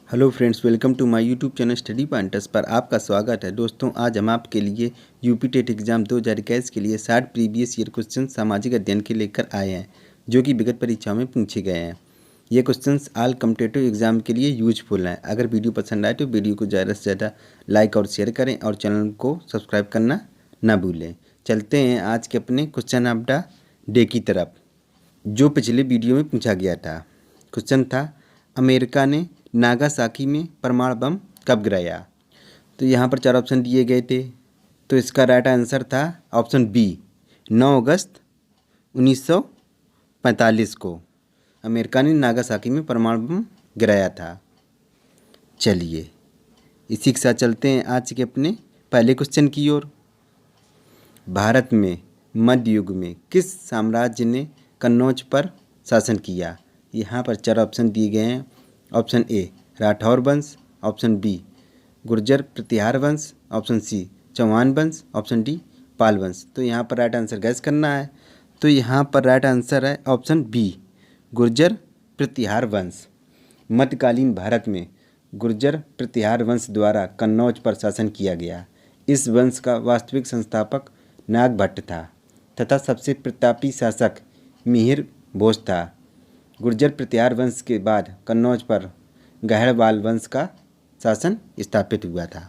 Hello friends, welcome to my YouTube channel study pointers पर आपका स्वागत है। दोस्तों, आज हम आपके लिए यूपी टेट एग्ज़ाम 2021 के लिए 60 प्रीवियस ईयर क्वेश्चन सामाजिक अध्ययन के लेकर आए हैं, जो कि विगत परीक्षाओं में पूछे गए हैं। ये क्वेश्चंस ऑल कॉम्पिटिटिव एग्जाम के लिए यूजफुल हैं। अगर वीडियो पसंद आए तो वीडियो को ज़्यादा से ज़्यादा लाइक और शेयर करें और चैनल को सब्सक्राइब करना ना भूलें। चलते हैं आज के अपने क्वेश्चन ऑफ द डे की तरफ, जो पिछले वीडियो में पूछा गया था। क्वेश्चन था, अमेरिका ने नागासाकी में परमाणु बम कब गिराया? तो यहाँ पर 4 ऑप्शन दिए गए थे। तो इसका राइट आंसर था ऑप्शन बी, 9 अगस्त 1945 को अमेरिका ने नागासाकी में परमाणु बम गिराया था। चलिए इसी के साथ चलते हैं आज के अपने पहले क्वेश्चन की ओर। भारत में मध्य युग में किस साम्राज्य ने कन्नौज पर शासन किया? यहाँ पर 4 ऑप्शन दिए गए हैं। ऑप्शन ए राठौर वंश, ऑप्शन बी गुर्जर प्रतिहार वंश, ऑप्शन सी चौहान वंश, ऑप्शन डी पाल वंश। तो यहाँ पर राइट आंसर गैस करना है। तो यहाँ पर राइट आंसर है ऑप्शन बी, गुर्जर प्रतिहार वंश। मध्यकालीन भारत में गुर्जर प्रतिहार वंश द्वारा कन्नौज पर शासन किया गया। इस वंश का वास्तविक संस्थापक नाग भट्ट था तथा सबसे प्रतापी शासक मिहिर भोज था। गुर्जर प्रतिहार वंश के बाद कन्नौज पर गहरवाल वंश का शासन स्थापित हुआ था।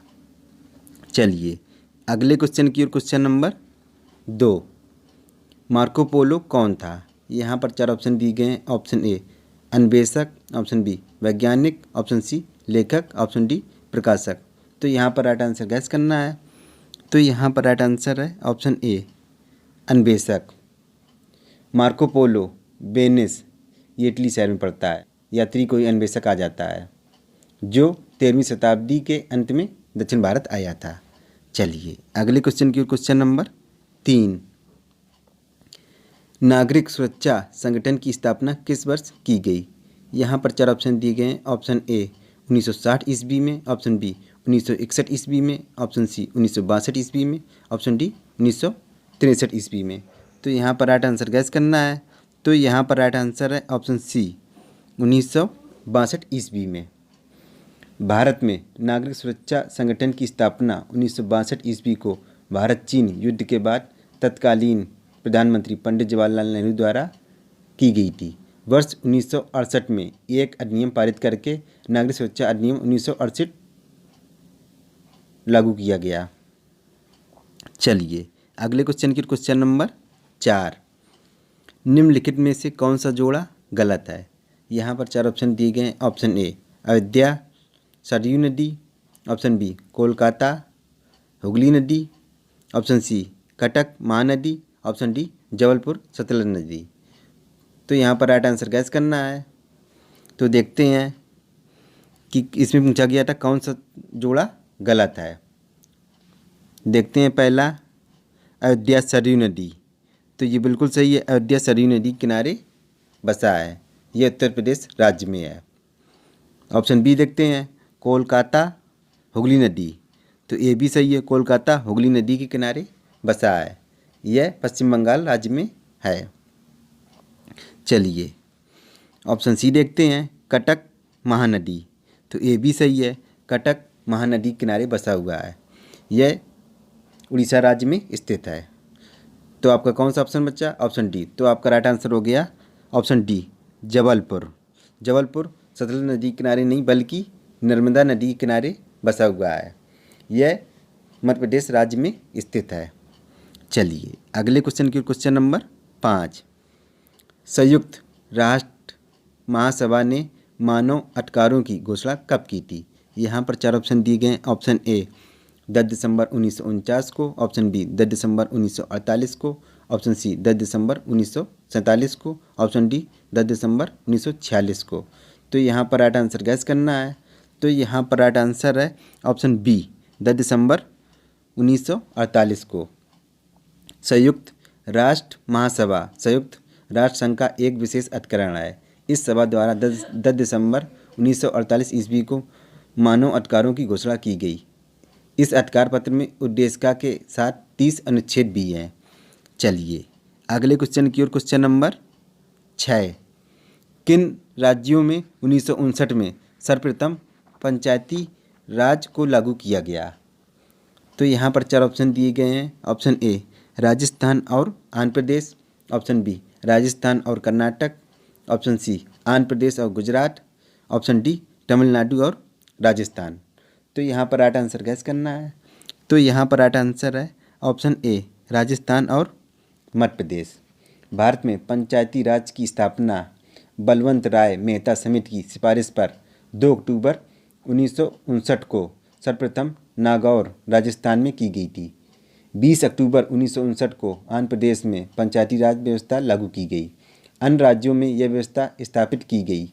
चलिए अगले क्वेश्चन की ओर। क्वेश्चन नंबर 2, मार्को पोलो कौन था? यहाँ पर 4 ऑप्शन दिए गए हैं। ऑप्शन ए अन्वेषक, ऑप्शन बी वैज्ञानिक, ऑप्शन सी लेखक, ऑप्शन डी प्रकाशक। तो यहाँ पर राइट आंसर गैस करना है। तो यहाँ पर राइट आंसर है ऑप्शन ए अन्वेषक। मार्को पोलो वेनिस, ये इटली शहर में पड़ता है। यात्री कोई अन्वेषक आ जाता है जो 13वीं शताब्दी के अंत में दक्षिण भारत आया था। चलिए अगले क्वेश्चन की ओर। क्वेश्चन नंबर 3, नागरिक सुरक्षा संगठन की स्थापना किस वर्ष की गई? यहाँ पर 4 ऑप्शन दिए गए हैं। ऑप्शन ए 1960 ईस्वी में, ऑप्शन बी 1961 ईस्वी में, ऑप्शन सी 1962 ईस्वी में, ऑप्शन डी 1963 ईस्वी में। तो यहाँ पर राइट आंसर गैस करना है। तो यहाँ पर राइट आंसर है ऑप्शन सी 1962 ईस्वी में। भारत में नागरिक सुरक्षा संगठन की स्थापना 1962 ईस्वी को भारत चीन युद्ध के बाद तत्कालीन प्रधानमंत्री पंडित जवाहरलाल नेहरू द्वारा की गई थी। वर्ष 1968 में एक अधिनियम पारित करके नागरिक सुरक्षा अधिनियम 1968 लागू किया गया। चलिए अगले क्वेश्चन की। क्वेश्चन नंबर 4, निम्नलिखित में से कौन सा जोड़ा गलत है? यहाँ पर 4 ऑप्शन दिए गए हैं। ऑप्शन ए अयोध्या सरयू नदी, ऑप्शन बी कोलकाता हुगली नदी, option C Cuttack Mahanadi, option D Jabalpur Sutlej नदी। तो यहाँ पर राइट आंसर गैस करना है। तो देखते हैं कि इसमें पूछा गया था कौन सा जोड़ा गलत है। देखते हैं पहला अयोध्या सरयू नदी। तो ये बिल्कुल सही है। अयोध्या सरयू नदी किनारे बसा है। ये उत्तर प्रदेश राज्य में है। ऑप्शन बी देखते हैं, कोलकाता हुगली नदी। तो ये भी सही है, कोलकाता हुगली नदी के किनारे बसा है। यह पश्चिम बंगाल राज्य में है। चलिए ऑप्शन सी देखते हैं, कटक महानदी। तो ये भी सही है, कटक महानदी किनारे बसा हुआ है। यह उड़ीसा राज्य में स्थित है। तो आपका कौन सा ऑप्शन बचा? Option D. तो आपका राइट आंसर हो गया ऑप्शन डी जबलपुर। जबलपुर सतलज नदी किनारे नहीं बल्कि नर्मदा नदी के किनारे बसा हुआ है। यह मध्य प्रदेश राज्य में स्थित है। चलिए अगले क्वेश्चन की। क्वेश्चन नंबर 5, संयुक्त राष्ट्र महासभा ने मानव अधिकारों की घोषणा कब की थी? यहाँ पर 4 ऑप्शन दिए गए हैं। ऑप्शन ए 10 दिसंबर 1949 को, ऑप्शन बी 10 दिसंबर 1948 को, ऑप्शन सी 10 दिसंबर 1947 को, ऑप्शन डी 10 दिसंबर 1946 को। तो यहाँ पर राइट आंसर गैस करना है। तो यहाँ पर राइट आंसर है ऑप्शन बी 10 दिसंबर 1948 को। संयुक्त राष्ट्र महासभा संयुक्त राष्ट्र संघ का एक विशेष अधिकरण है। इस सभा द्वारा 10 दिसंबर 1948 ईस्वी को मानव अधिकारों की घोषणा की गई। इस अधिकार पत्र में उद्देशिका के साथ 30 अनुच्छेद भी हैं। चलिए अगले क्वेश्चन की ओर। क्वेश्चन नंबर 6, किन राज्यों में 1959 में सर्वप्रथम पंचायती राज को लागू किया गया? तो यहाँ पर 4 ऑप्शन दिए गए हैं। ऑप्शन ए राजस्थान और आंध्र प्रदेश, ऑप्शन बी राजस्थान और कर्नाटक, ऑप्शन सी आंध्र प्रदेश और गुजरात, ऑप्शन डी तमिलनाडु और राजस्थान। तो यहाँ पर राइट आंसर गैस करना है। तो यहाँ पर राइट आंसर है ऑप्शन ए राजस्थान और मध्य प्रदेश। भारत में पंचायती राज की स्थापना बलवंत राय मेहता समिति की सिफारिश पर 2 अक्टूबर 1959 को सर्वप्रथम नागौर राजस्थान में की गई थी। 20 अक्टूबर 1959 को आंध्र प्रदेश में पंचायती राज व्यवस्था लागू की गई। अन्य राज्यों में यह व्यवस्था स्थापित की गई।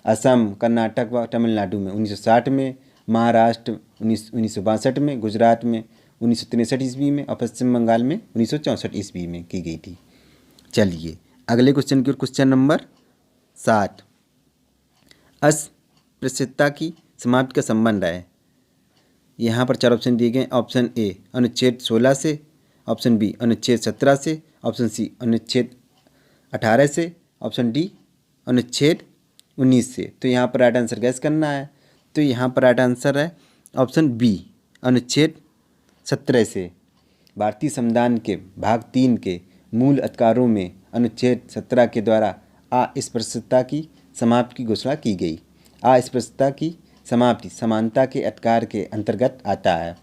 असम, कर्नाटक व तमिलनाडु में 1960 में, महाराष्ट्र 1962 में, गुजरात में 1963 ईस्वी में और पश्चिम बंगाल में 1964 ईस्वी में की गई थी। चलिए अगले क्वेश्चन की ओर, क्वेश्चन नंबर 7। अस्पृश्यता की समाप्ति का संबंध है। यहाँ पर 4 ऑप्शन दिए गए। ऑप्शन ए अनुच्छेद 16 से, ऑप्शन बी अनुच्छेद 17 से, ऑप्शन सी अनुच्छेद 18 से, ऑप्शन डी अनुच्छेद 19 से। तो यहाँ पर राइट आंसर गैस करना है। तो यहाँ पर राइट आंसर है ऑप्शन बी अनुच्छेद 17 से। भारतीय संविधान के भाग 3 के मूल अधिकारों में अनुच्छेद 17 के द्वारा अस्पृश्यता की समाप्ति की घोषणा की गई। अस्पृश्यता की समाप्ति समानता के अधिकार के अंतर्गत आता है।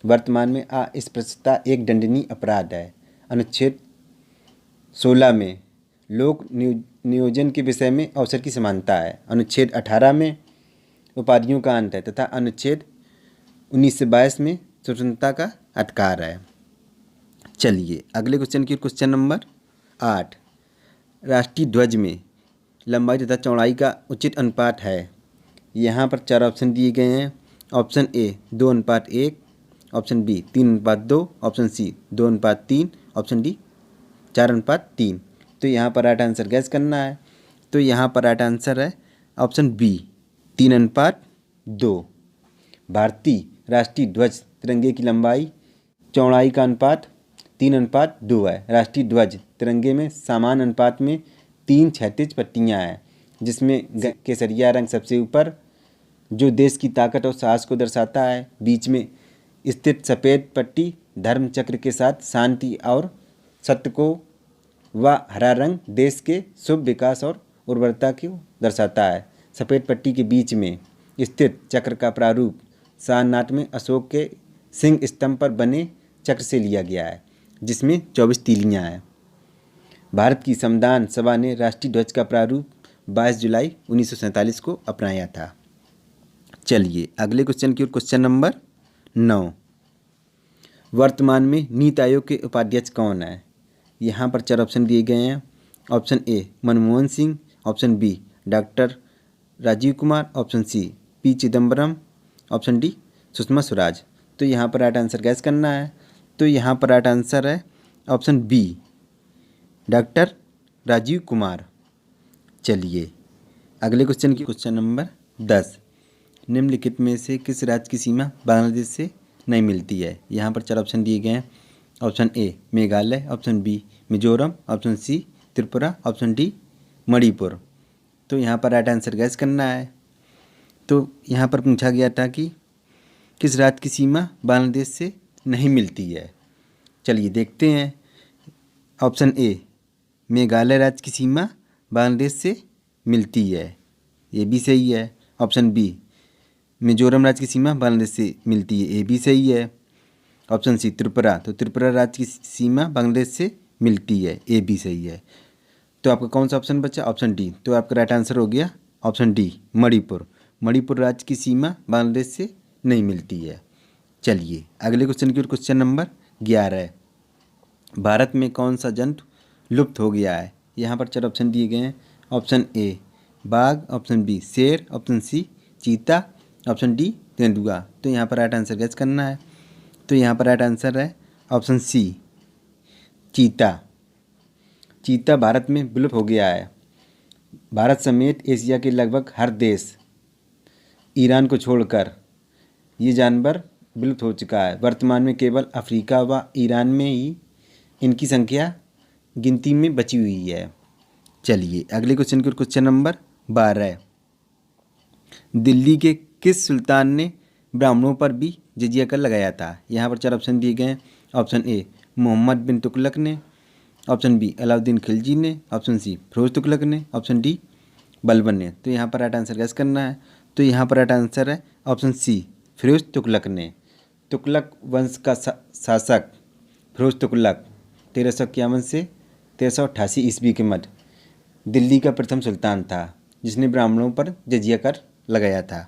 वर्तमान में अस्पृश्यता एक दंडनीय अपराध है। अनुच्छेद 16 में लोक नियोजन के विषय में अवसर की समानता है। अनुच्छेद 18 में उपाधियों का अंत है तथा अनुच्छेद 19 से 22 में स्वतंत्रता का अधिकार है। चलिए अगले क्वेश्चन की, क्वेश्चन नंबर 8। राष्ट्रीय ध्वज में लंबाई तथा चौड़ाई का उचित अनुपात है। यहाँ पर 4 ऑप्शन दिए गए हैं। Option A 2:1, option B 3:2, option C 2:3, option D 4:3। तो यहाँ पर राइट आंसर गैस करना है। तो यहाँ पर राइट आंसर है ऑप्शन बी 3:2। भारतीय राष्ट्रीय ध्वज तिरंगे की लंबाई चौड़ाई का अनुपात 3:2 है। राष्ट्रीय ध्वज तिरंगे में समान अनुपात में 3 क्षैतिज पट्टियाँ हैं, जिसमें केसरिया रंग सबसे ऊपर, जो देश की ताकत और साहस को दर्शाता है। बीच में स्थित सफ़ेद पट्टी धर्म चक्र के साथ शांति और सत्य को, व हरा रंग देश के शुभ विकास और उर्वरता को दर्शाता है। सफ़ेद पट्टी के बीच में स्थित चक्र का प्रारूप सारनाथ में अशोक के सिंह स्तंभ पर बने चक्र से लिया गया है, जिसमें 24 तीलियाँ हैं। भारत की संविधान सभा ने राष्ट्रीय ध्वज का प्रारूप 22 जुलाई 1947 को अपनाया था। चलिए अगले क्वेश्चन की ओर, क्वेश्चन नंबर 9। वर्तमान में नीति आयोग के उपाध्यक्ष कौन है? यहाँ पर 4 ऑप्शन दिए गए हैं। Option A Manmohan Singh, option B doctor Rajiv Kumar, option C P Chidambaram, option D Sushma Swaraj. तो यहाँ पर राइट आंसर गैस करना है। तो यहाँ पर राइट आंसर है option B doctor Rajiv Kumar. चलिए अगले क्वेश्चन की, क्वेश्चन नंबर 10। निम्नलिखित में से किस राज्य की सीमा बांग्लादेश से नहीं मिलती है? यहाँ पर 4 ऑप्शन दिए गए हैं। Option A Meghalaya, option B Mizoram, option C Tripura, option D Manipur. तो यहाँ पर राइट आंसर गैस करना है। तो यहाँ पर पूछा गया था कि किस राज्य की सीमा बांग्लादेश से नहीं मिलती है। चलिए देखते हैं। ऑप्शन ए मेघालय राज्य की सीमा बांग्लादेश से मिलती है, ये भी सही है। ऑप्शन बी मिजोरम राज्य की सीमा बांग्लादेश से मिलती है, ये भी सही है। ऑप्शन सी त्रिपुरा, तो त्रिपुरा राज्य की सीमा बांग्लादेश से मिलती है, ये भी सही है। तो आपका कौन सा ऑप्शन बचा? Option D. तो आपका राइट आंसर हो गया ऑप्शन डी मणिपुर। मणिपुर राज्य की सीमा बांग्लादेश से नहीं मिलती है। चलिए अगले क्वेश्चन की ओर, क्वेश्चन नंबर 11। भारत में कौन सा जंतु लुप्त हो गया है? यहाँ पर 4 ऑप्शन दिए गए हैं। ऑप्शन ए बाघ, ऑप्शन बी शेर, ऑप्शन सी चीता, ऑप्शन डी तेंदुआ। तो यहाँ पर राइट आंसर गैस करना है। तो यहाँ पर राइट आंसर है ऑप्शन सी चीता। चीता भारत में विलुप्त हो गया है। भारत समेत एशिया के लगभग हर देश, ईरान को छोड़कर, ये जानवर विलुप्त हो चुका है। वर्तमान में केवल अफ्रीका व ईरान में ही इनकी संख्या गिनती में बची हुई है। चलिए अगले क्वेश्चन की ओर, क्वेश्चन नंबर 12। दिल्ली के किस सुल्तान ने ब्राह्मणों पर भी जजिया कर लगाया था? यहाँ पर 4 ऑप्शन दिए गए हैं। ऑप्शन ए मोहम्मद बिन तुगलक ने, ऑप्शन बी अलाउद्दीन खिलजी ने, ऑप्शन सी फिरोज तुगलक ने, ऑप्शन डी बलबन ने। तो यहाँ पर राइट आंसर गैस करना है। तो यहाँ पर राइट आंसर है ऑप्शन सी फिरोज तुगलक ने। तुगलक वंश का शासक फिरोज तुगलक 1351 से 1388 ईस्वी के मध्य दिल्ली का प्रथम सुल्तान था जिसने ब्राह्मणों पर जजिया कर लगाया था।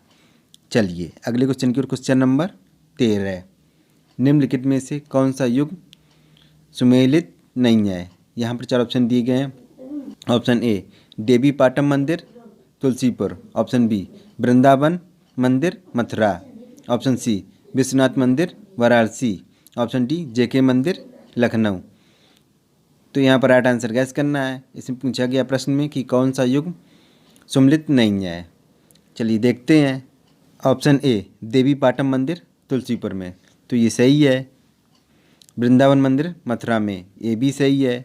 चलिए अगले क्वेश्चन की ओर। Question number 13। निम्नलिखित में से कौन सा युग सुमेलित नहीं है? यहाँ पर 4 ऑप्शन दिए गए हैं। ऑप्शन ए देवी पाटन मंदिर तुलसीपुर, ऑप्शन बी वृंदावन मंदिर मथुरा, ऑप्शन सी विश्वनाथ मंदिर वाराणसी, ऑप्शन डी जेके मंदिर लखनऊ। तो यहाँ पर राइट आंसर गैस करना है। इसमें पूछा गया प्रश्न में कि कौन सा युग सुमेलित नहीं है। चलिए देखते हैं। ऑप्शन ए देवी पाटन मंदिर तुलसीपुर में, तो ये सही है। वृंदावन मंदिर मथुरा में, ये भी सही है।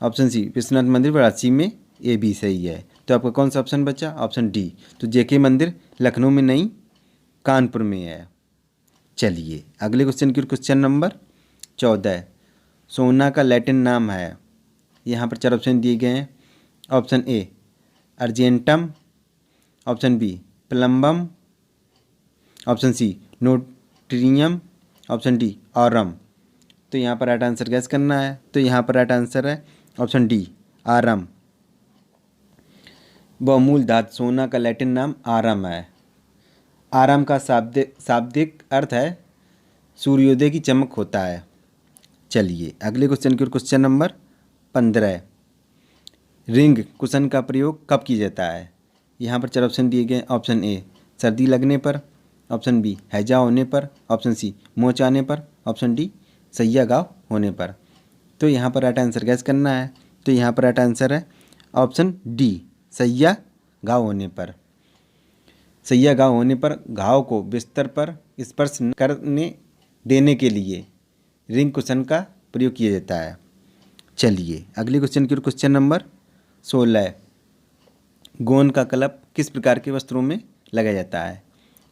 ऑप्शन सी विश्वनाथ मंदिर वाराणसी में, ये भी सही है। तो आपका कौन सा ऑप्शन बचा? Option D. तो जेके मंदिर लखनऊ में नहीं, कानपुर में है। चलिए अगले क्वेश्चन की। Question number 14। सोना का लैटिन नाम है? यहाँ पर 4 ऑप्शन दिए गए हैं। Option A argentum, option B plumbum, option C natrium, option D aurum. तो यहाँ पर राइट आंसर गैस करना है। तो यहाँ पर राइट आंसर है ऑप्शन डी आरम। बहुमूल धातु सोना का लैटिन नाम आरम है। आरम का शाब्दिक अर्थ है सूर्योदय की चमक होता है। चलिए अगले क्वेश्चन की ओर। Question number 15। रिंग कुशन का प्रयोग कब किया जाता है? यहाँ पर 4 ऑप्शन दिए गए। ऑप्शन ए सर्दी लगने पर, ऑप्शन बी हैजा होने पर, ऑप्शन सी मोच आने पर, ऑप्शन डी सैया घाव होने पर। तो यहाँ पर राइट आंसर गैस करना है। तो यहाँ पर राइट आंसर है ऑप्शन डी सैया घाव होने पर। सैया घाव होने पर घाव को बिस्तर पर स्पर्श करने देने के लिए रिंग कुशन का प्रयोग किया जाता है। चलिए अगले क्वेश्चन की ओर। Question number 16। गोंद का कलप किस प्रकार के वस्त्रों में लगाया जाता है?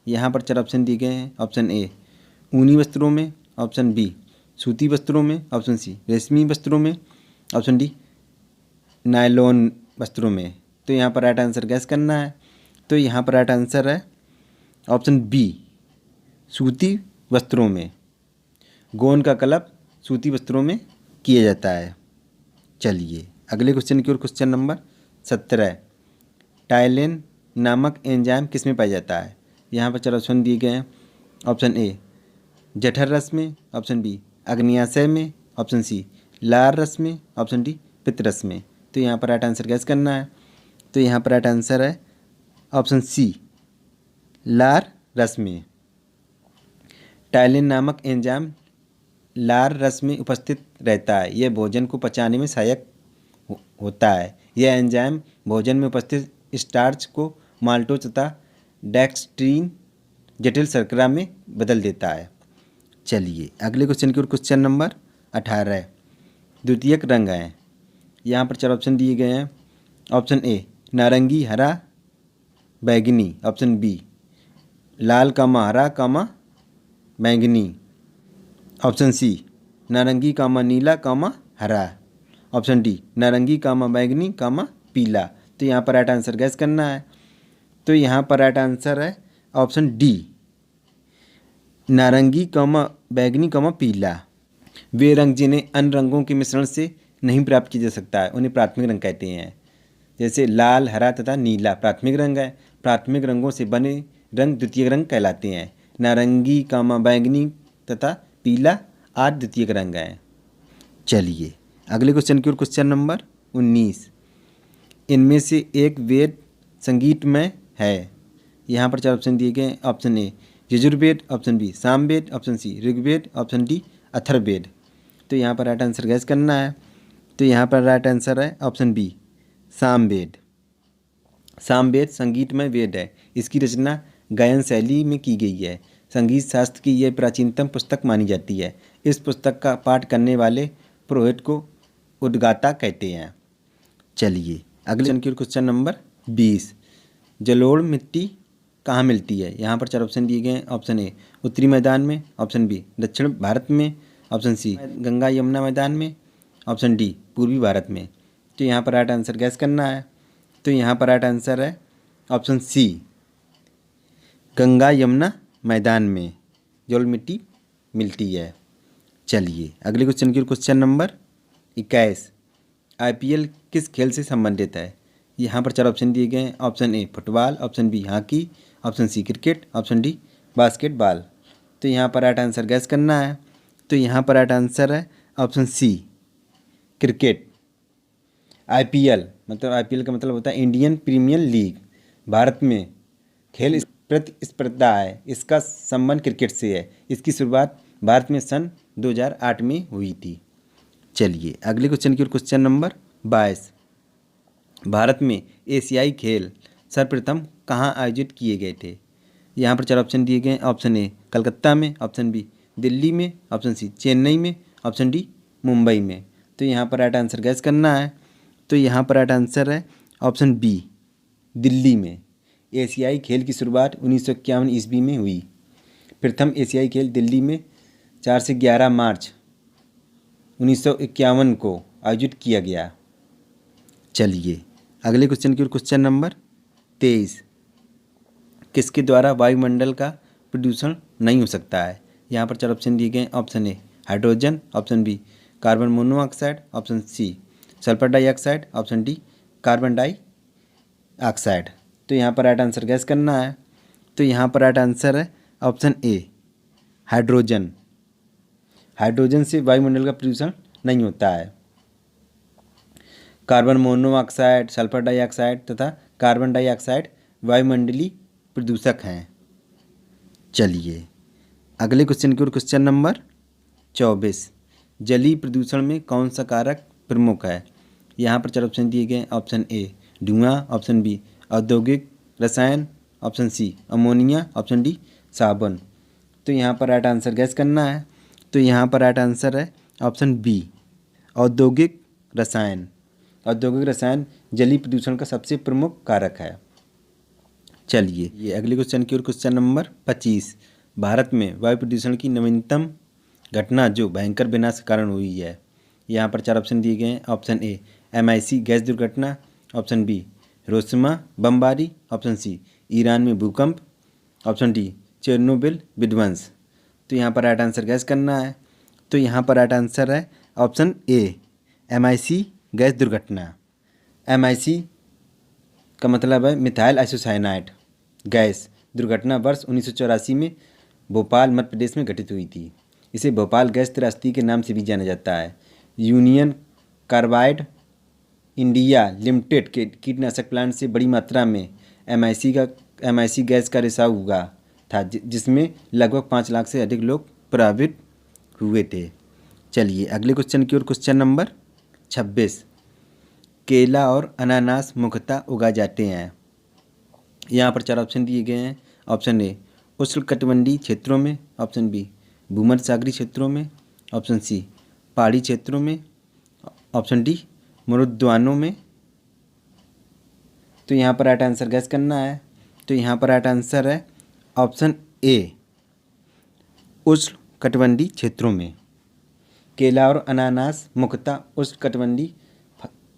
यहाँ पर 4 ऑप्शन दिए गए हैं। ऑप्शन ए ऊनी वस्त्रों में, ऑप्शन बी सूती वस्त्रों में, ऑप्शन सी रेशमी वस्त्रों में, ऑप्शन डी नायलॉन वस्त्रों में। तो यहाँ पर राइट आंसर गैस करना है। तो यहाँ पर राइट आंसर है ऑप्शन बी सूती वस्त्रों में। गोंद का कलप सूती वस्त्रों में किया जाता है। चलिए अगले क्वेश्चन की ओर। Question number 17। टाइलिन नामक एंजाइम किस में पाया जाता है? यहाँ पर 4 ऑप्शन दिए गए हैं। ऑप्शन ए जठर रस में, ऑप्शन बी अग्न्याशय में, ऑप्शन सी लार रस में, ऑप्शन डी पित्त रस में। तो यहाँ पर राइट आंसर गैस करना है। तो यहाँ पर राइट आंसर है ऑप्शन सी लार रस में। टाइलिन नामक एंजाइम लार रस में उपस्थित रहता है। यह भोजन को पचाने में सहायक होता है। यह एंजाइम भोजन में उपस्थित स्टार्च को माल्टोज तथा डेक्सट्रीन जटिल शर्करा में बदल देता है। चलिए अगले क्वेश्चन की ओर। Question number 18। द्वितीयक रंग हैं। यहाँ पर 4 ऑप्शन दिए गए हैं। ऑप्शन ए नारंगी हरा बैगनी, ऑप्शन बी लाल कामा हरा कामा बैंगनी, ऑप्शन सी नारंगी कामा नीला कामा हरा, ऑप्शन डी नारंगी कामा बैंगनी कामा पीला। तो यहाँ पर राइट आंसर गैस करना है। तो यहाँ पर राइट आंसर है ऑप्शन डी नारंगी कामा बैंगनी कामा पीला। वे रंग जिन्हें अन्य रंगों के मिश्रण से नहीं प्राप्त किया जा सकता है उन्हें प्राथमिक रंग कहते हैं। जैसे लाल हरा तथा नीला प्राथमिक रंग है। प्राथमिक रंगों से बने रंग द्वितीयक रंग कहलाते हैं। नारंगी कामा बैंगनी तथा पीला आदि द्वितीयक रंग हैं। चलिए अगले क्वेश्चन की ओर। Question number 19। इनमें से एक वेद संगीतमय है। यहाँ पर 4 ऑप्शन दिए गए हैं। Option A Yajurveda, option B Samaveda, option C Rigveda, option D Atharvaveda. तो यहाँ पर राइट आंसर गैस करना है। तो यहाँ पर राइट आंसर है ऑप्शन बी सामवेद। सामवेद संगीतमय वेद है। इसकी रचना गायन शैली में की गई है। संगीत शास्त्र की यह प्राचीनतम पुस्तक मानी जाती है। इस पुस्तक का पाठ करने वाले पुरोहित को उद्गाता कहते हैं। चलिए अगले क्वेश्चन नंबर 20। जलोढ़ मिट्टी कहाँ मिलती है? यहाँ पर 4 ऑप्शन दिए गए हैं। ऑप्शन ए उत्तरी मैदान में, ऑप्शन बी दक्षिण भारत में, ऑप्शन सी गंगा यमुना मैदान में, ऑप्शन डी पूर्वी भारत में। तो यहाँ पर राइट आंसर गैस करना है। तो यहाँ पर राइट आंसर है ऑप्शन सी, गंगा यमुना मैदान में जल मिट्टी मिलती है। चलिए अगले क्वेश्चन की ओर, क्वेश्चन नंबर 21, IPL किस खेल से संबंधित है? यहाँ पर 4 ऑप्शन दिए गए हैं। Option A football, option B hockey, option C cricket, option D basketball. तो यहाँ पर राइट आंसर गैस करना है। तो यहाँ पर राइट आंसर है ऑप्शन सी, क्रिकेट। IPL मतलब IPL का मतलब होता है इंडियन प्रीमियर लीग। भारत में खेल प्रतिस्पर्धा है, इसका संबंध क्रिकेट से है। इसकी शुरुआत भारत में सन 2008 में हुई थी। चलिए अगले क्वेश्चन की ओर, क्वेश्चन नंबर 22, भारत में एशियाई खेल सर्वप्रथम कहाँ आयोजित किए गए थे? यहाँ पर 4 ऑप्शन दिए गए हैं। ऑप्शन ए कलकत्ता में, ऑप्शन बी दिल्ली में, ऑप्शन सी चेन्नई में, ऑप्शन डी मुंबई में। तो यहाँ पर राइट आंसर गैस करना है। तो यहाँ पर राइट आंसर है ऑप्शन बी, दिल्ली में। एशियाई खेल की शुरुआत 1951 ईस्वी में हुई। प्रथम एशियाई खेल दिल्ली में 4 से 11 मार्च 1951 को आयोजित किया गया। चलिए अगले क्वेश्चन की ओर, क्वेश्चन नंबर 23, किसके द्वारा वायुमंडल का प्रदूषण नहीं हो सकता है? यहाँ पर 4 ऑप्शन दिए गए हैं। Option A hydrogen, option B carbon monoxide, option C sulphur dioxide, option D carbon dioxide. तो यहाँ पर राइट आंसर गैस करना है। तो यहाँ पर राइट आंसर है ऑप्शन ए, हाइड्रोजन। हाइड्रोजन से वायुमंडल का प्रदूषण नहीं होता है। कार्बन मोनोऑक्साइड, सल्फर डाइऑक्साइड तथा कार्बन डाइऑक्साइड वायुमंडलीय प्रदूषक हैं। चलिए अगले क्वेश्चन की ओर, क्वेश्चन नंबर 24, जलीय प्रदूषण में कौन सा कारक प्रमुख है? यहाँ पर 4 ऑप्शन दिए गए हैं। ऑप्शन ए धुआं, ऑप्शन बी औद्योगिक रसायन, option C ammonia, option D साबुन। तो यहाँ पर राइट आंसर गैस करना है। तो यहाँ पर राइट आंसर है ऑप्शन बी, औद्योगिक रसायन। औद्योगिक रसायन जलीय प्रदूषण का सबसे प्रमुख कारक है। चलिए ये अगले क्वेश्चन की ओर, क्वेश्चन नंबर 25, भारत में वायु प्रदूषण की नवीनतम घटना जो भयंकर विनाश के कारण हुई है। यहाँ पर 4 ऑप्शन दिए गए हैं। ऑप्शन ए MIC गैस दुर्घटना, ऑप्शन बी हिरोशिमा बमबारी, ऑप्शन सी ईरान में भूकंप, ऑप्शन डी चेरनोबिल विध्वंस। तो यहाँ पर राइट आंसर गैस करना है। तो यहाँ पर राइट आंसर है ऑप्शन ए, MIC गैस दुर्घटना। MIC का मतलब है मिथाइल आइसोसाइनाइड गैस दुर्घटना वर्ष 1984 में भोपाल मध्य प्रदेश में घटित हुई थी। इसे भोपाल गैस त्रासदी के नाम से भी जाना जाता है। यूनियन कार्बाइड इंडिया लिमिटेड के कीटनाशक प्लांट से बड़ी मात्रा में MIC गैस का रिसाव हुआ था, जिसमें लगभग 5 लाख से अधिक लोग प्रभावित हुए थे। चलिए अगले क्वेश्चन की ओर, क्वेश्चन नंबर 26, केला और अनानास मुख्यतः उगाए जाते हैं। यहाँ पर 4 ऑप्शन दिए गए हैं। ऑप्शन ए उष्णकटिबंधीय क्षेत्रों में, ऑप्शन बी भूमध्य सागरीय क्षेत्रों में, ऑप्शन सी पहाड़ी क्षेत्रों में, ऑप्शन डी मरुद्वानों में। तो यहाँ पर राइट आंसर गैस करना है। तो यहाँ पर राइट आंसर है ऑप्शन ए, उष्णकटिबंधीय क्षेत्रों में। केला और अनानास मुख्यतः उष्णकटिबंधीय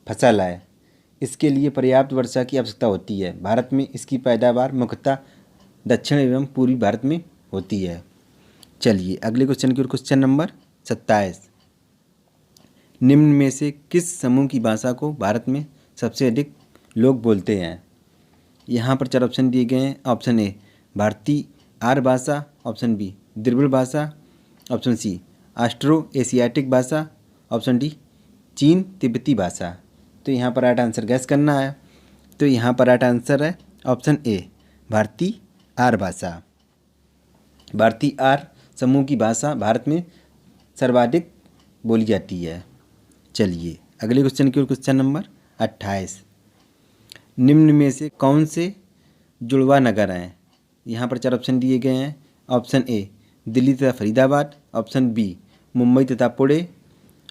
फसल है। इसके लिए पर्याप्त वर्षा की आवश्यकता होती है। भारत में इसकी पैदावार मुख्यतः दक्षिण एवं पूर्वी भारत में होती है। चलिए अगले क्वेश्चन की ओर, क्वेश्चन नंबर 27, निम्न में से किस समूह की भाषा को भारत में सबसे अधिक लोग बोलते हैं? यहाँ पर 4 ऑप्शन दिए गए हैं। ऑप्शन ए भारतीय आर्य भाषा, ऑप्शन बी द्रविड़ भाषा, ऑप्शन सी ऑस्ट्रो एशियाटिक भाषा, ऑप्शन डी चीन तिब्बती भाषा। तो यहाँ पर राइट आंसर गैस करना है। तो यहाँ पर राइट आंसर है ऑप्शन ए, भारतीय आर्य भाषा। भारतीय आर्य समूह की भाषा भारत में सर्वाधिक बोली जाती है। चलिए अगले क्वेश्चन की ओर, क्वेश्चन नंबर 28, निम्न में से कौन से जुड़वा नगर हैं? यहाँ पर 4 ऑप्शन दिए गए हैं। ऑप्शन ए दिल्ली तथा फरीदाबाद, ऑप्शन बी मुंबई तथा पुणे,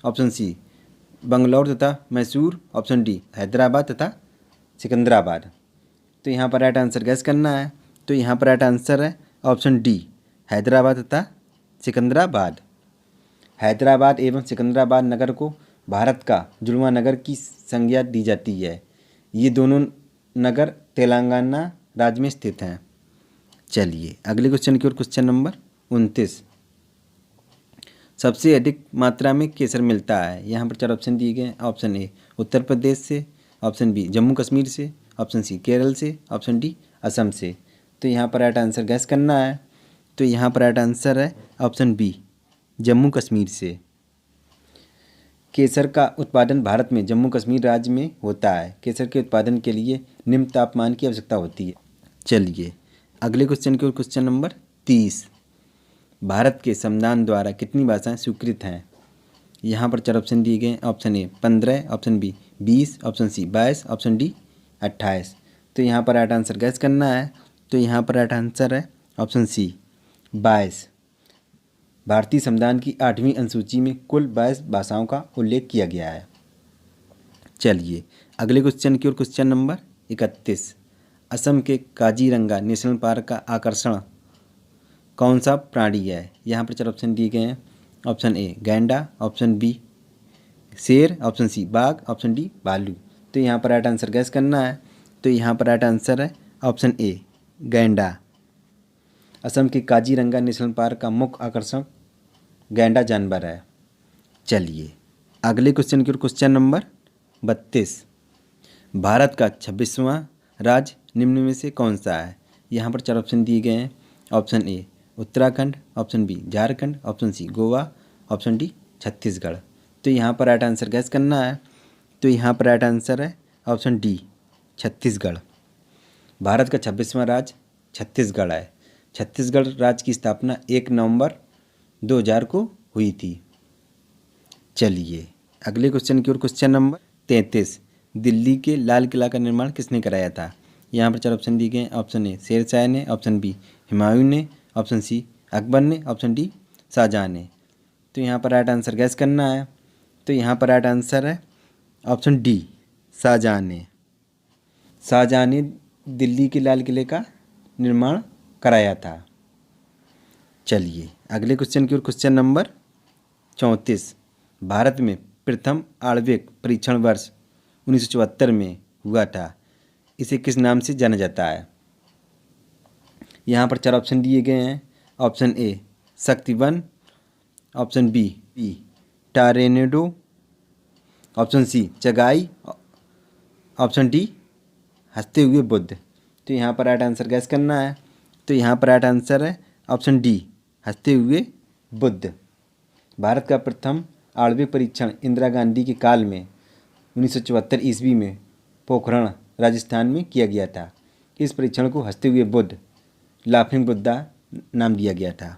ऑप्शन सी बंगलौर तथा मैसूर, ऑप्शन डी हैदराबाद तथा सिकंदराबाद। तो यहाँ पर राइट आंसर गैस करना है। तो यहाँ पर राइट आंसर है ऑप्शन डी, हैदराबाद तथा सिकंदराबाद। हैदराबाद एवं सिकंदराबाद नगर को भारत का जुड़वां नगर की संज्ञा दी जाती है। ये दोनों नगर तेलंगाना राज्य में स्थित हैं। चलिए अगले क्वेश्चन की ओर, क्वेश्चन नंबर 29। सबसे अधिक मात्रा में केसर मिलता है। यहाँ पर 4 ऑप्शन दिए गए हैं। ऑप्शन ए उत्तर प्रदेश से, ऑप्शन बी जम्मू कश्मीर से, ऑप्शन सी केरल से, ऑप्शन डी असम से। तो यहाँ पर राइट आंसर गैस करना है। तो यहाँ पर राइट आंसर है ऑप्शन बी, जम्मू कश्मीर से। केसर का उत्पादन भारत में जम्मू कश्मीर राज्य में होता है। केसर के उत्पादन के लिए निम्न तापमान की आवश्यकता होती है। चलिए अगले क्वेश्चन की ओर, क्वेश्चन नंबर 30। भारत के संविधान द्वारा कितनी भाषाएं स्वीकृत हैं। यहाँ पर 4 ऑप्शन दिए गए हैं। Option A 15, option B 20, option C 22, option D 28। तो यहाँ पर राइट आंसर गैस करना है। तो यहाँ पर राइट आंसर है ऑप्शन सी 22। भारतीय संविधान की 8वीं अनुसूची में कुल 22 भाषाओं का उल्लेख किया गया है। चलिए अगले क्वेश्चन की ओर, क्वेश्चन नंबर 31। असम के काजीरंगा नेशनल पार्क का आकर्षण कौन सा प्राणी है। यहाँ पर 4 ऑप्शन दिए गए हैं। ऑप्शन ए गैंडा, ऑप्शन बी शेर, ऑप्शन सी बाघ, ऑप्शन डी भालू। तो यहाँ पर राइट आंसर गैस करना है। तो यहाँ पर राइट आंसर है ऑप्शन ए गैंडा। असम के काजीरंगा नेशनल पार्क का मुख्य आकर्षण गैंडा जानवर है। चलिए अगले क्वेश्चन की ओर, क्वेश्चन नंबर 32। भारत का 26वां राज्य निम्न में से कौन सा है। यहाँ पर 4 ऑप्शन दिए गए हैं। Option A Uttarakhand, option B Jharkhand, option C Goa, option D Chhattisgarh. तो यहाँ पर राइट आंसर गैस करना है। तो यहाँ पर राइट आंसर है ऑप्शन डी छत्तीसगढ़। भारत का 26वां राज्य छत्तीसगढ़ है। छत्तीसगढ़ राज्य की स्थापना 1 नवंबर 2000 को हुई थी। चलिए अगले क्वेश्चन की ओर, क्वेश्चन नंबर 33। दिल्ली के लाल किला का निर्माण किसने कराया था। यहाँ पर 4 ऑप्शन दिए गए हैं। ऑप्शन ए शेरशाह ने, ऑप्शन बी हुमायूं ने, ऑप्शन सी अकबर ने, ऑप्शन डी शाहजहां ने। तो यहाँ पर राइट आंसर गैस करना है। तो यहाँ पर राइट आंसर है ऑप्शन डी शाहजहां ने। शाहजहां ने दिल्ली के लाल किले का निर्माण कराया था। चलिए अगले क्वेश्चन की ओर, क्वेश्चन नंबर 34। भारत में प्रथम आणविक परीक्षण वर्ष 1974 में हुआ था। इसे किस नाम से जाना जाता है। यहाँ पर 4 ऑप्शन दिए गए हैं। Option A Shakti, option B tornado, option C Chagai, option D हंसते हुए बुद्ध। तो यहाँ पर राइट आंसर गैस करना है। तो यहाँ पर राइट आंसर है ऑप्शन डी हंसते हुए बुद्ध। भारत का प्रथम आणविक परीक्षण इंदिरा गांधी के काल में 1974 ईस्वी में पोखरण राजस्थान में किया गया था। इस परीक्षण को हंसते हुए बुद्ध, लाफिंग बुद्धा नाम दिया गया था।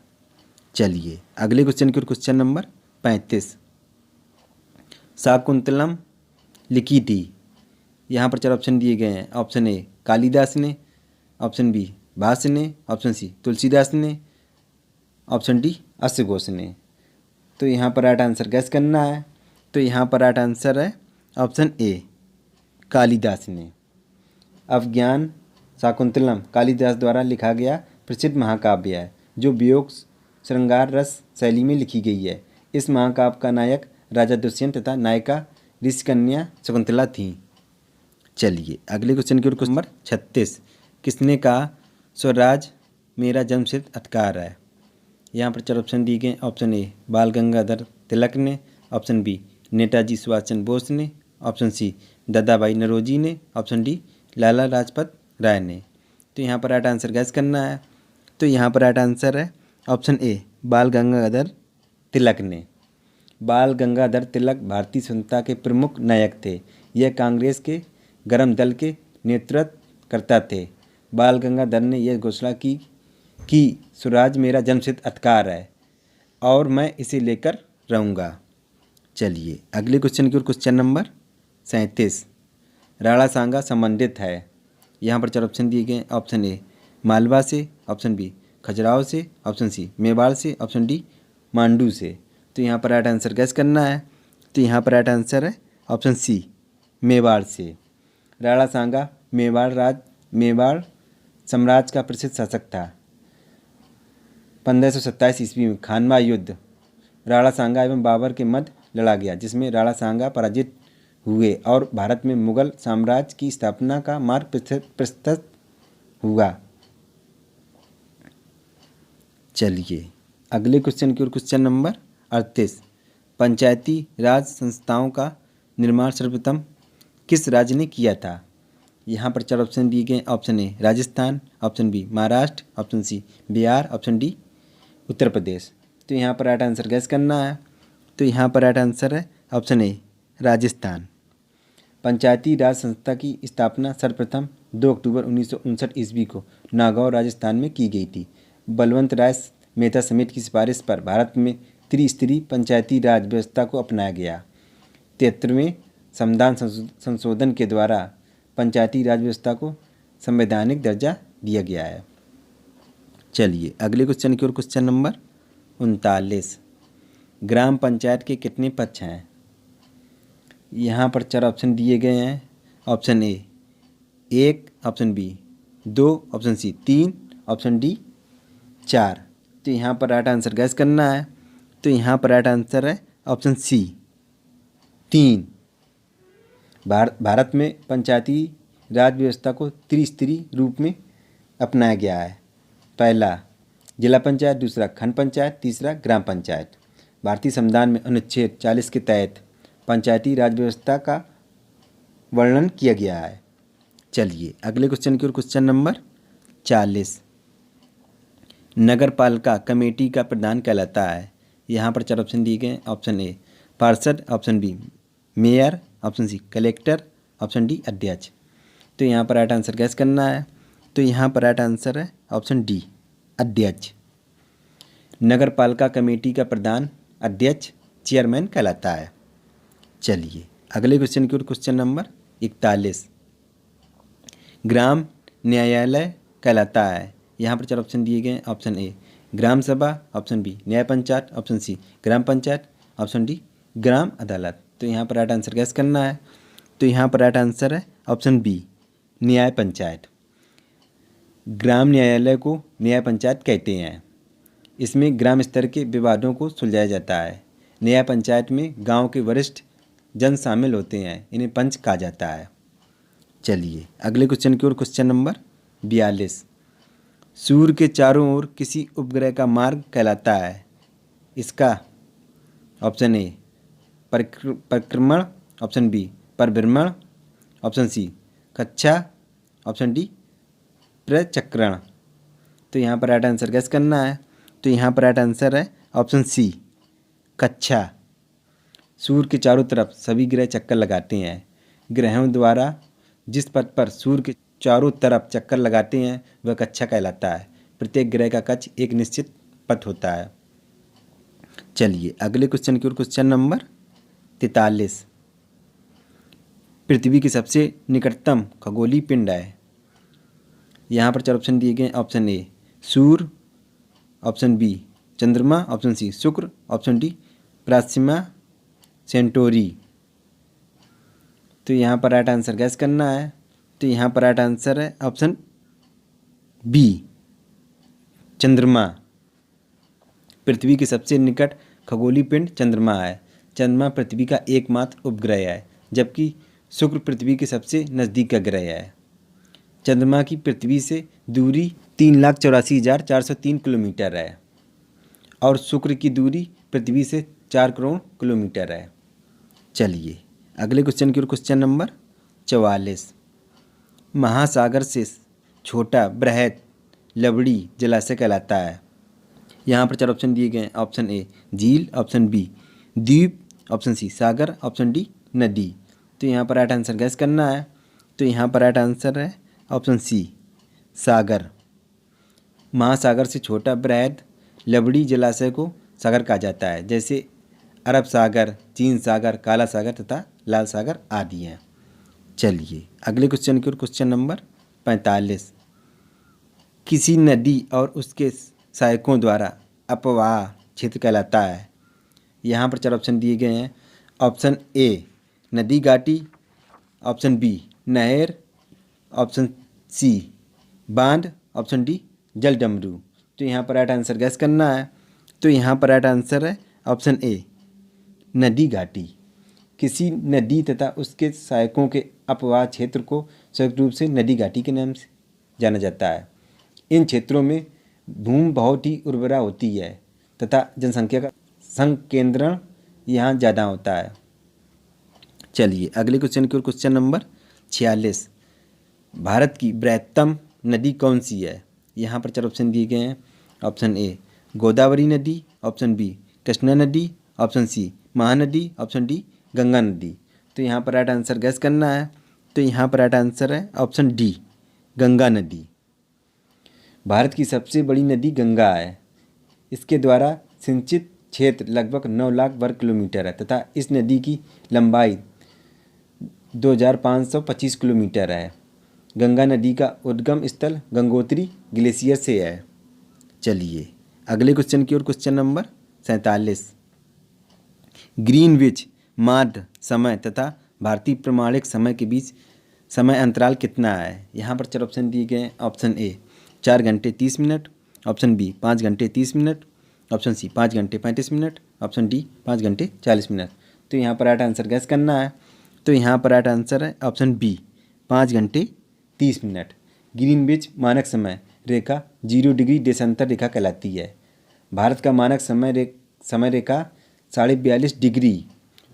चलिए अगले क्वेश्चन की ओर, क्वेश्चन नंबर 35। शाकुंतलम लिखी थी। यहाँ पर 4 ऑप्शन दिए गए हैं। ऑप्शन ए कालिदास ने, ऑप्शन बी भास ने, ऑप्शन सी तुलसीदास ने, ऑप्शन डी अश्वघोष ने। तो यहाँ पर राइट आंसर गैस करना है। तो यहाँ पर राइट आंसर है ऑप्शन ए कालिदास ने। अभिज्ञान शाकुंतलम कालिदास द्वारा लिखा गया प्रसिद्ध महाकाव्य है, जो वियोग श्रृंगार रस शैली में लिखी गई है। इस महाकाव्य का नायक राजा दुष्यंत तथा नायिका ऋषिकन्या शकुंतला थीं। चलिए अगले क्वेश्चन की ओर, क्वेश्चन नंबर 36। किसने कहा स्वराज मेरा जन्मसिद्ध अधिकार है। यहाँ पर 4 ऑप्शन दिए गए। ऑप्शन ए बाल गंगाधर तिलक ने, ऑप्शन बी नेताजी सुभाष चंद्र बोस ने, ऑप्शन सी दादा भाई नौरोजी ने, ऑप्शन डी लाला लाजपत राय ने। तो यहाँ पर राइट आंसर गैस करना है। तो यहाँ पर राइट आंसर है ऑप्शन ए बाल गंगाधर तिलक ने। बाल गंगाधर तिलक भारतीय स्वतंत्रता के प्रमुख नायक थे। यह कांग्रेस के गर्म दल के नेतृत्व करता थे। बाल गंगाधर ने यह घोषणा की कि स्वराज मेरा जन्मसिद्ध अधिकार है और मैं इसे लेकर रहूँगा। चलिए अगले क्वेश्चन की ओर, क्वेश्चन नंबर 37। राणा सांगा संबंधित है। यहाँ पर 4 ऑप्शन दिए गए। ऑप्शन ए मालवा से, ऑप्शन बी खजुराहो से, ऑप्शन सी मेवाड़ से, ऑप्शन डी मांडू से। तो यहाँ पर राइट आंसर गैस करना है। तो यहाँ पर राइट आंसर है ऑप्शन सी मेवाड़ से। राणा सांगा मेवाड़ साम्राज्य का प्रसिद्ध शासक था? 1527 ईस्वी में खानवा युद्ध राणा सांगा एवं बाबर के मध्य लड़ा गया, जिसमें राणा सांगा पराजित हुए और भारत में मुगल साम्राज्य की स्थापना का मार्ग प्रशस्त हुआ। चलिए अगले क्वेश्चन की ओर, क्वेश्चन नंबर 38। पंचायती राज संस्थाओं का निर्माण सर्वप्रथम किस राज्य ने किया था? यहाँ पर 4 ऑप्शन दिए गए। Option A Rajasthan, option B Maharashtra, option C Bihar, option D Uttar Pradesh. तो यहाँ पर राइट आंसर गैस करना है। तो यहाँ पर राइट आंसर है ऑप्शन ए राजस्थान। पंचायती राज संस्था की स्थापना सर्वप्रथम 2 अक्टूबर 1959 ईस्वी को नागौर राजस्थान में की गई थी। बलवंत राय मेहता समिति की सिफारिश पर भारत में त्रिस्तरीय पंचायती राज व्यवस्था को अपनाया गया। 73वें संविधान संशोधन के द्वारा पंचायती राज व्यवस्था को संवैधानिक दर्जा दिया गया है। चलिए अगले क्वेश्चन की ओर, क्वेश्चन नंबर 39। ग्राम पंचायत के कितने पक्ष हैं? यहाँ पर 4 ऑप्शन दिए गए हैं। Option A 1, option B 2, option C 3, option D 4। तो यहाँ पर राइट आंसर गैस करना है। तो यहाँ पर राइट आंसर है ऑप्शन सी 3। भारत में पंचायती राज व्यवस्था को त्रिस्तरीय रूप में अपनाया गया है। पहला जिला पंचायत, दूसरा खंड पंचायत, तीसरा ग्राम पंचायत। भारतीय संविधान में अनुच्छेद 40 के तहत पंचायती राज व्यवस्था का वर्णन किया गया है। चलिए अगले क्वेश्चन की ओर, क्वेश्चन नंबर 40। नगर पालिका कमेटी का प्रधान कहलाता है? यहाँ पर 4 ऑप्शन दिए गए। ऑप्शन ए पार्षद, option B mayor, option C collector, option D अध्यक्ष। तो यहाँ पर राइट आंसर गैस करना है। तो यहाँ पर राइट आंसर है ऑप्शन डी अध्यक्ष। नगर पालिका कमेटी का प्रधान अध्यक्ष चेयरमैन कहलाता है। चलिए अगले क्वेश्चन की ओर, क्वेश्चन नंबर 41। ग्राम न्यायालय कहलाता है? यहाँ पर 4 ऑप्शन दिए गए। ऑप्शन ए ग्राम सभा, ऑप्शन बी न्याय पंचायत, ऑप्शन सी ग्राम पंचायत, ऑप्शन डी ग्राम अदालत। तो यहाँ पर राइट आंसर गैस करना है। तो यहाँ पर राइट आंसर है ऑप्शन बी न्याय पंचायत। ग्राम न्यायालय को न्याय पंचायत कहते हैं। इसमें ग्राम स्तर के विवादों को सुलझाया जाता है। न्याय पंचायत में गांव के वरिष्ठ जन शामिल होते हैं, इन्हें पंच कहा जाता है। चलिए अगले क्वेश्चन की ओर, क्वेश्चन नंबर 42। सूर्य के चारों ओर किसी उपग्रह का मार्ग कहलाता है? इसका ऑप्शन ए परिक्रमण, ऑप्शन बी परिभ्रमण, ऑप्शन सी कक्षा, ऑप्शन डी प्रचक्रण। तो यहाँ पर राइट आंसर गैस करना है। तो यहाँ पर राइट आंसर है ऑप्शन सी कक्षा। सूर्य के चारों तरफ सभी ग्रह चक्कर लगाते हैं। ग्रहों द्वारा जिस पथ पर सूर्य के चारों तरफ चक्कर लगाते हैं वह कक्षा कहलाता है। प्रत्येक ग्रह का कक्ष एक निश्चित पथ होता है। चलिए अगले क्वेश्चन की ओर, क्वेश्चन नंबर 43। पृथ्वी की सबसे निकटतम खगोलीय पिंड है? यहाँ पर 4 ऑप्शन दिए गए। ऑप्शन ए सूर्य, ऑप्शन बी चंद्रमा, ऑप्शन सी शुक्र, ऑप्शन डी प्राक्सिमा सेंटोरी। तो यहाँ पर राइट आंसर गैस करना है। तो यहाँ पर राइट आंसर है ऑप्शन बी चंद्रमा। पृथ्वी के सबसे निकट खगोलीय पिंड चंद्रमा है। चंद्रमा पृथ्वी का एकमात्र उपग्रह है, जबकि शुक्र पृथ्वी के सबसे नज़दीक का ग्रह है। चंद्रमा की पृथ्वी से दूरी 3,84,403 किलोमीटर है और शुक्र की दूरी पृथ्वी से 4 करोड़ किलोमीटर है। चलिए अगले क्वेश्चन की ओर, क्वेश्चन नंबर 44। महासागर से छोटा बृहद लवड़ी जलाशय कहलाता है? यहाँ पर 4 ऑप्शन दिए गए हैं। ऑप्शन ए झील, ऑप्शन बी द्वीप, ऑप्शन सी सागर, ऑप्शन डी नदी। तो यहाँ पर राइट आंसर गैस करना है। तो यहाँ पर राइट आंसर है ऑप्शन सी सागर। महासागर से छोटा बृहद लवड़ी जलाशय को सागर कहा जाता है, जैसे अरब सागर, चीन सागर, काला सागर तथा लाल सागर आदि हैं। चलिए अगले क्वेश्चन की ओर, क्वेश्चन नंबर 45। किसी नदी और उसके सहायकों द्वारा अपवाह क्षेत्र कहलाता है? यहाँ पर 4 ऑप्शन दिए गए हैं। ऑप्शन ए नदी घाटी, ऑप्शन बी नहर, ऑप्शन सी बांध, ऑप्शन डी जल डमरू। तो यहाँ पर राइट आंसर गैस करना है। तो यहाँ पर राइट आंसर है ऑप्शन ए नदी घाटी। किसी नदी तथा उसके सहायकों के अपवाह क्षेत्र को संयुक्त रूप से नदी घाटी के नाम से जाना जाता है। इन क्षेत्रों में भूमि बहुत ही उर्वरा होती है तथा जनसंख्या का संकेंद्रण यहाँ ज़्यादा होता है। चलिए अगले क्वेश्चन की ओर, क्वेश्चन नंबर 46। भारत की बृहत्तम नदी कौन सी है? यहाँ पर 4 ऑप्शन दिए गए हैं। ऑप्शन ए गोदावरी नदी, ऑप्शन बी कृष्णा नदी, option C Mahanadi, option D Ganga नदी। तो यहाँ पर राइट आंसर गैस करना है। तो यहाँ पर राइट आंसर है ऑप्शन डी गंगा नदी। भारत की सबसे बड़ी नदी गंगा है। इसके द्वारा सिंचित क्षेत्र लगभग 9 लाख वर्ग किलोमीटर है तथा इस नदी की लंबाई 2525 किलोमीटर है। गंगा नदी का उद्गम स्थल गंगोत्री ग्लेशियर से है। चलिए अगले क्वेश्चन की ओर, क्वेश्चन नंबर 47। ग्रीनविच माध्य समय तथा भारतीय प्रमाणिक समय के बीच समय अंतराल कितना है? यहाँ पर 4 ऑप्शन दिए गए हैं। ऑप्शन ए 4 घंटे 30 मिनट, ऑप्शन बी 5 घंटे 30 मिनट, ऑप्शन सी 5 घंटे 35 मिनट, ऑप्शन डी 5 घंटे 40 मिनट। तो यहाँ पर राइट आंसर गैस करना है। तो यहाँ पर राइट आंसर है ऑप्शन बी 5 घंटे 30 मिनट। ग्रीनविच मानक समय रेखा 0 डिग्री देशांतर रेखा कहलाती है। भारत का मानक समय रेखा 42.5 डिग्री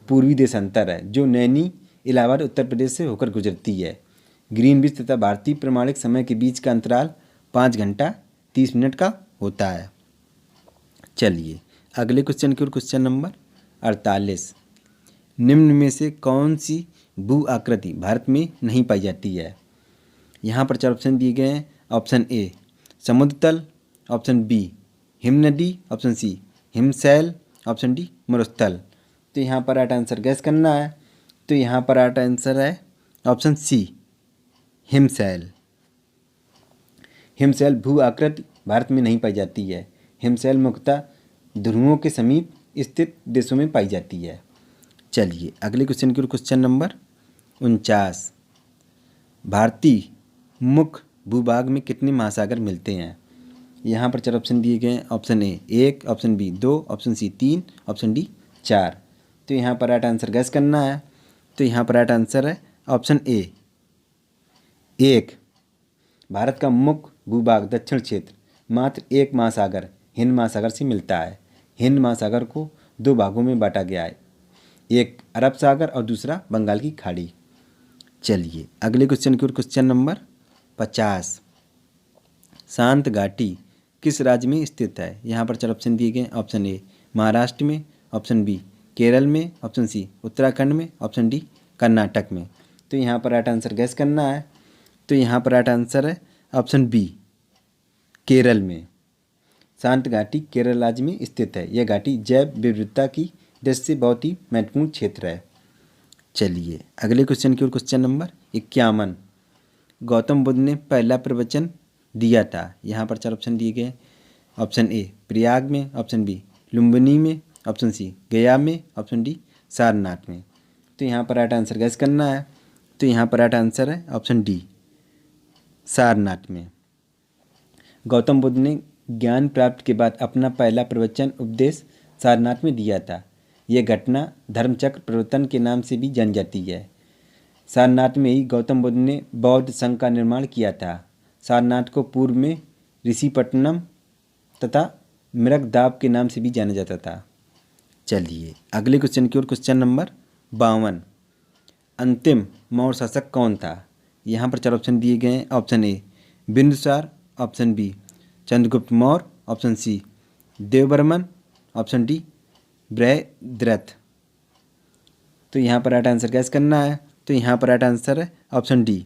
पूर्वी देशांतर है जो नैनी इलाहाबाद उत्तर प्रदेश से होकर गुजरती है। ग्रीनविच तथा भारतीय प्रमाणिक समय के बीच का अंतराल 5 घंटा 30 मिनट का होता है। चलिए अगले क्वेश्चन की ओर, क्वेश्चन नंबर 48। निम्न में से कौन सी भू आकृति भारत में नहीं पाई जाती है? यहाँ पर 4 ऑप्शन दिए गए हैं। ऑप्शन ए समुद्र तल, ऑप्शन बी हिम नदी, ऑप्शन सी हिमशैल, ऑप्शन डी मरुस्थल। तो यहाँ पर राइट आंसर गैस करना है। तो यहाँ पर राइट आंसर है ऑप्शन सी हिमशैल। हिमशैल भू आकृति भारत में नहीं पाई जाती है। हिमशैल मुख्यतः ध्रुवों के समीप स्थित देशों में पाई जाती है। चलिए अगले क्वेश्चन की ओर, क्वेश्चन नंबर 49। भारतीय मुख्य भूभाग में कितने महासागर मिलते हैं? यहाँ पर 4 ऑप्शन दिए गए हैं। Option A 1, option B 2, option C 3, option D 4। तो यहाँ पर राइट आंसर गैस करना है। तो यहाँ पर राइट आंसर है ऑप्शन ए 1। भारत का मुख्य भूभाग दक्षिण क्षेत्र मात्र एक महासागर हिंद महासागर से मिलता है। हिंद महासागर को 2 भागों में बांटा गया है, एक अरब सागर और दूसरा बंगाल की खाड़ी। चलिए अगले क्वेश्चन की ओर, क्वेश्चन नंबर 50। शांत घाटी किस राज्य में स्थित है? यहाँ पर 4 ऑप्शन दिए गए। ऑप्शन ए महाराष्ट्र में, ऑप्शन बी केरल में, ऑप्शन सी उत्तराखंड में, ऑप्शन डी कर्नाटक में। तो यहाँ पर राइट आंसर गैस करना है। तो यहाँ पर राइट आंसर है ऑप्शन बी केरल में। शांत घाटी केरल राज्य में स्थित है। यह घाटी जैव विविधता की दृष्टि से बहुत ही महत्वपूर्ण क्षेत्र है। चलिए अगले क्वेश्चन की ओर, क्वेश्चन नंबर 51। गौतम बुद्ध ने पहला प्रवचन दिया था। यहाँ पर 4 ऑप्शन दिए गए। ऑप्शन ए प्रयाग में, ऑप्शन बी लुम्बिनी में, ऑप्शन सी गया में, ऑप्शन डी सारनाथ में। तो यहाँ पर राइट आंसर गैस करना है। तो यहाँ पर राइट आंसर है ऑप्शन डी सारनाथ में। गौतम बुद्ध ने ज्ञान प्राप्त के बाद अपना पहला प्रवचन उपदेश सारनाथ में दिया था। यह घटना धर्मचक्र प्रवर्तन के नाम से भी जानी जाती है। सारनाथ में ही गौतम बुद्ध ने बौद्ध संघ का निर्माण किया था। सारनाथ को पूर्व में ऋषिपट्टनम तथा मृगदाब के नाम से भी जाना जाता था। चलिए अगले क्वेश्चन की ओर, क्वेश्चन नंबर 52। अंतिम मौर्य शासक कौन था? यहाँ पर 4 ऑप्शन दिए गए हैं। Option A Bindusara, option B Chandragupta Maurya, option C Devavarman, option D Brihadratha. तो यहाँ पर राइट आंसर गैस करना है। तो यहाँ पर राइट आंसर है ऑप्शन डी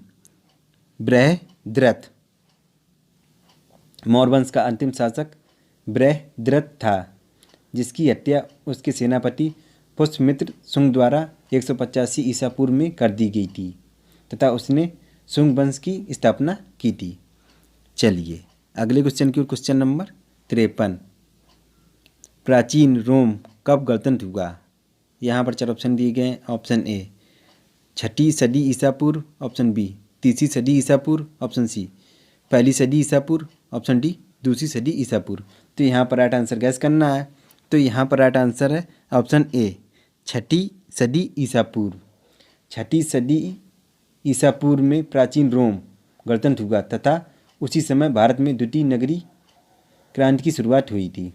बृहद्रथ। मौर्य वंश का अंतिम शासक बृहद्रथ था, जिसकी हत्या उसके सेनापति पुष्यमित्र शुंग द्वारा 185 ईसा पूर्व में कर दी गई थी तथा उसने शुंग वंश की स्थापना की थी। चलिए अगले क्वेश्चन की ओर, क्वेश्चन नंबर 53। प्राचीन रोम कब गणतंत्र हुआ? यहाँ पर 4 ऑप्शन दिए गए हैं। ऑप्शन ए 6ठी सदी ईसा पूर्व, ऑप्शन बी 3री सदी ईसा पूर्व, ऑप्शन सी पहली सदी ईसा पूर्व, ऑप्शन डी दूसरी सदी ईसा पूर्व। तो यहाँ पर राइट आंसर गैस करना है। तो यहाँ पर राइट आंसर है ऑप्शन ए, छठी सदी ईसा पूर्व। छठी सदी ईसा पूर्व में प्राचीन रोम गणतंत्र हुआ तथा उसी समय भारत में द्वितीय नगरीय क्रांति की शुरुआत हुई थी।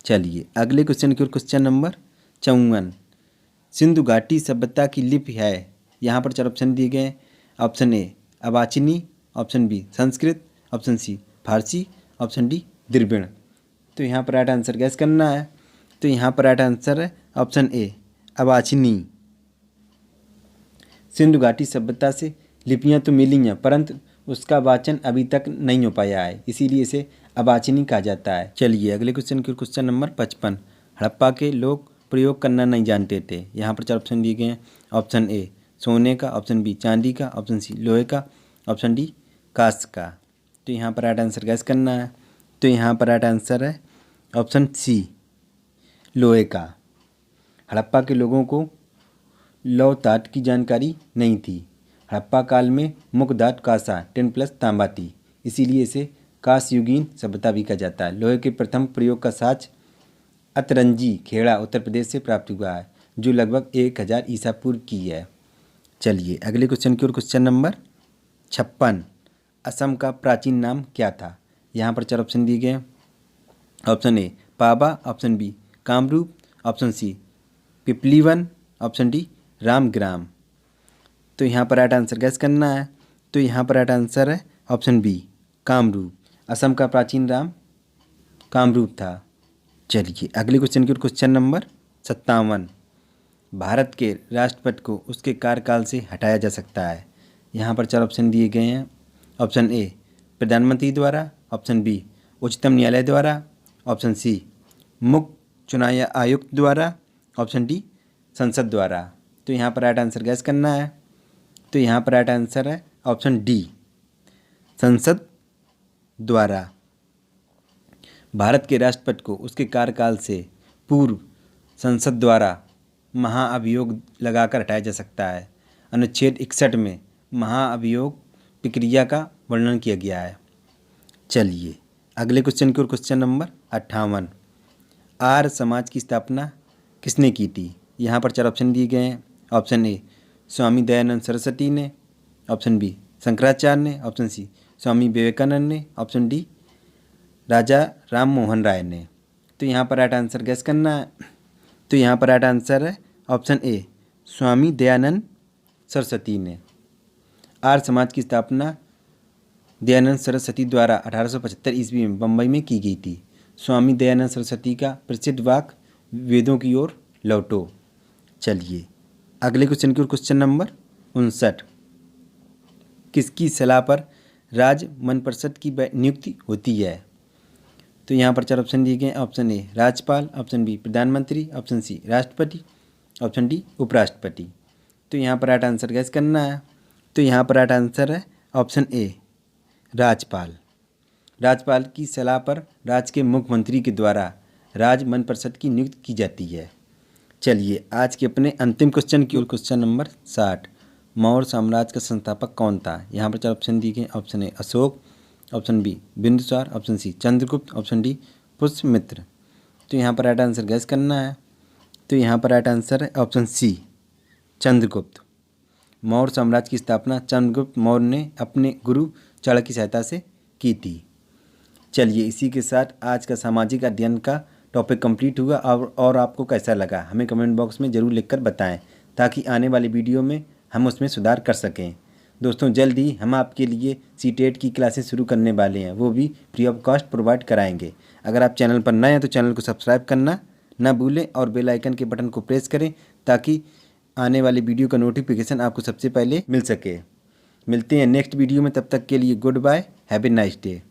चलिए अगले क्वेश्चन की ओर, क्वेश्चन नंबर 54। सिंधु घाटी सभ्यता की लिपि है। यहाँ पर 4 ऑप्शन दिए गए हैं। ऑप्शन ए अवाचनी, option B Sanskrit, option C Farsi, option D Dravid. तो यहाँ पर राइट आंसर गैस करना है। तो यहाँ पर राइट आंसर है ऑप्शन ए अवाचनी। सिंधु घाटी सभ्यता से लिपियाँ तो मिली हैं परंतु उसका वाचन अभी तक नहीं हो पाया है, इसीलिए इसे अवाचनी कहा जाता है। चलिए अगले क्वेश्चन की, क्वेश्चन नंबर 55। हड़प्पा के लोग प्रयोग करना नहीं जानते थे। यहाँ पर 4 ऑप्शन दिए गए हैं। ऑप्शन ए सोने का, ऑप्शन बी चांदी का, ऑप्शन सी लोहे का, ऑप्शन डी कांस्य का। तो यहाँ पर राइट आंसर गैस करना है। तो यहाँ पर राइट आंसर है ऑप्शन सी लोहे का। हड़प्पा के लोगों को लौह धातु की जानकारी नहीं थी। हड़प्पा काल में मुख्य धातु कांसा 10+ तांबा थी, इसीलिए इसे कांस्य युगीन सभ्यता भी कहा जाता है। लोहे के प्रथम प्रयोग का साक्ष्य अतरंजी खेड़ा उत्तर प्रदेश से प्राप्त हुआ है, जो लगभग 1000 ईसा पूर्व की है। चलिए अगले क्वेश्चन की ओर, क्वेश्चन नंबर 56। असम का प्राचीन नाम क्या था। यहाँ पर 4 ऑप्शन दिए गए हैं। Option A Pava, option B Kamrup, option C Pippalivan, option D Ramagrama. तो यहाँ पर राइट आंसर गैस करना है। तो यहाँ पर राइट आंसर है ऑप्शन बी कामरूप। असम का प्राचीन नाम कामरूप था। चलिए अगले क्वेश्चन की ओर, क्वेश्चन नंबर 57। भारत के राष्ट्रपति को उसके कार्यकाल से हटाया जा सकता है। यहाँ पर 4 ऑप्शन दिए गए हैं। ऑप्शन ए प्रधानमंत्री द्वारा, ऑप्शन बी उच्चतम न्यायालय द्वारा, ऑप्शन सी मुख्य चुनाव आयुक्त द्वारा, ऑप्शन डी संसद द्वारा। तो यहाँ पर राइट आंसर गैस करना है। तो यहाँ पर राइट आंसर है ऑप्शन डी संसद द्वारा। भारत के राष्ट्रपति को उसके कार्यकाल से पूर्व संसद द्वारा महाअभियोग लगाकर हटाया जा सकता है। अनुच्छेद 61 में महाअभियोग प्रक्रिया का वर्णन किया गया है। चलिए अगले क्वेश्चन की ओर, क्वेश्चन नंबर 58। आर्य समाज की स्थापना किसने की थी। यहाँ पर 4 ऑप्शन दिए गए हैं। ऑप्शन ए स्वामी दयानंद सरस्वती ने, ऑप्शन बी शंकराचार्य ने, ऑप्शन सी स्वामी विवेकानंद ने, ऑप्शन डी राजा राम मोहन राय ने। तो यहाँ पर राइट आंसर गैस करना है। तो यहाँ पर राइट आंसर है ऑप्शन ए स्वामी दयानंद सरस्वती ने। आर्य समाज की स्थापना दयानंद सरस्वती द्वारा 1875 ईस्वी में बम्बई में की गई थी। स्वामी दयानंद सरस्वती का प्रसिद्ध वाक्य वेदों की ओर लौटो। चलिए अगले क्वेश्चन की ओर, क्वेश्चन नंबर 59। किसकी सलाह पर राज्य मंत्रिपरिषद की नियुक्ति होती है। तो यहाँ पर 4 ऑप्शन दिए गए हैं। ऑप्शन ए राज्यपाल, ऑप्शन बी प्रधानमंत्री, ऑप्शन सी राष्ट्रपति, ऑप्शन डी उपराष्ट्रपति। तो यहाँ पर राइट आंसर गैस करना है। तो यहाँ पर राइट आंसर है ऑप्शन ए राज्यपाल। राज्यपाल की सलाह पर राज्य के मुख्यमंत्री के द्वारा राज्य मंत्रिपरिषद की नियुक्ति की जाती है। चलिए आज के अपने अंतिम क्वेश्चन की ओर, क्वेश्चन नंबर 60। मौर्य साम्राज्य का संस्थापक कौन था। यहाँ पर 4 ऑप्शन दिए गए। Option A Ashoka, option B Bindusara, option C Chandragupta, option D Pushyamitra. तो यहाँ पर राइट आंसर गैस करना है। तो यहाँ पर राइट आंसर है ऑप्शन सी चंद्रगुप्त। मौर्य साम्राज्य की स्थापना चंद्रगुप्त मौर्य ने अपने गुरु चाणक्य की सहायता से की थी। चलिए इसी के साथ आज का सामाजिक अध्ययन का टॉपिक कंप्लीट हुआ। और आपको कैसा लगा हमें कमेंट बॉक्स में ज़रूर लिखकर बताएं, ताकि आने वाली वीडियो में हम उसमें सुधार कर सकें। दोस्तों जल्द ही हम आपके लिए सीटेट की क्लासेस शुरू करने वाले हैं, वो भी फ्री ऑफ कॉस्ट प्रोवाइड कराएंगे। अगर आप चैनल पर नए हैं तो चैनल को सब्सक्राइब करना ना भूलें और बेल आइकन के बटन को प्रेस करें, ताकि आने वाली वीडियो का नोटिफिकेशन आपको सबसे पहले मिल सके। मिलते हैं नेक्स्ट वीडियो में, तब तक के लिए goodbye, have a nice day.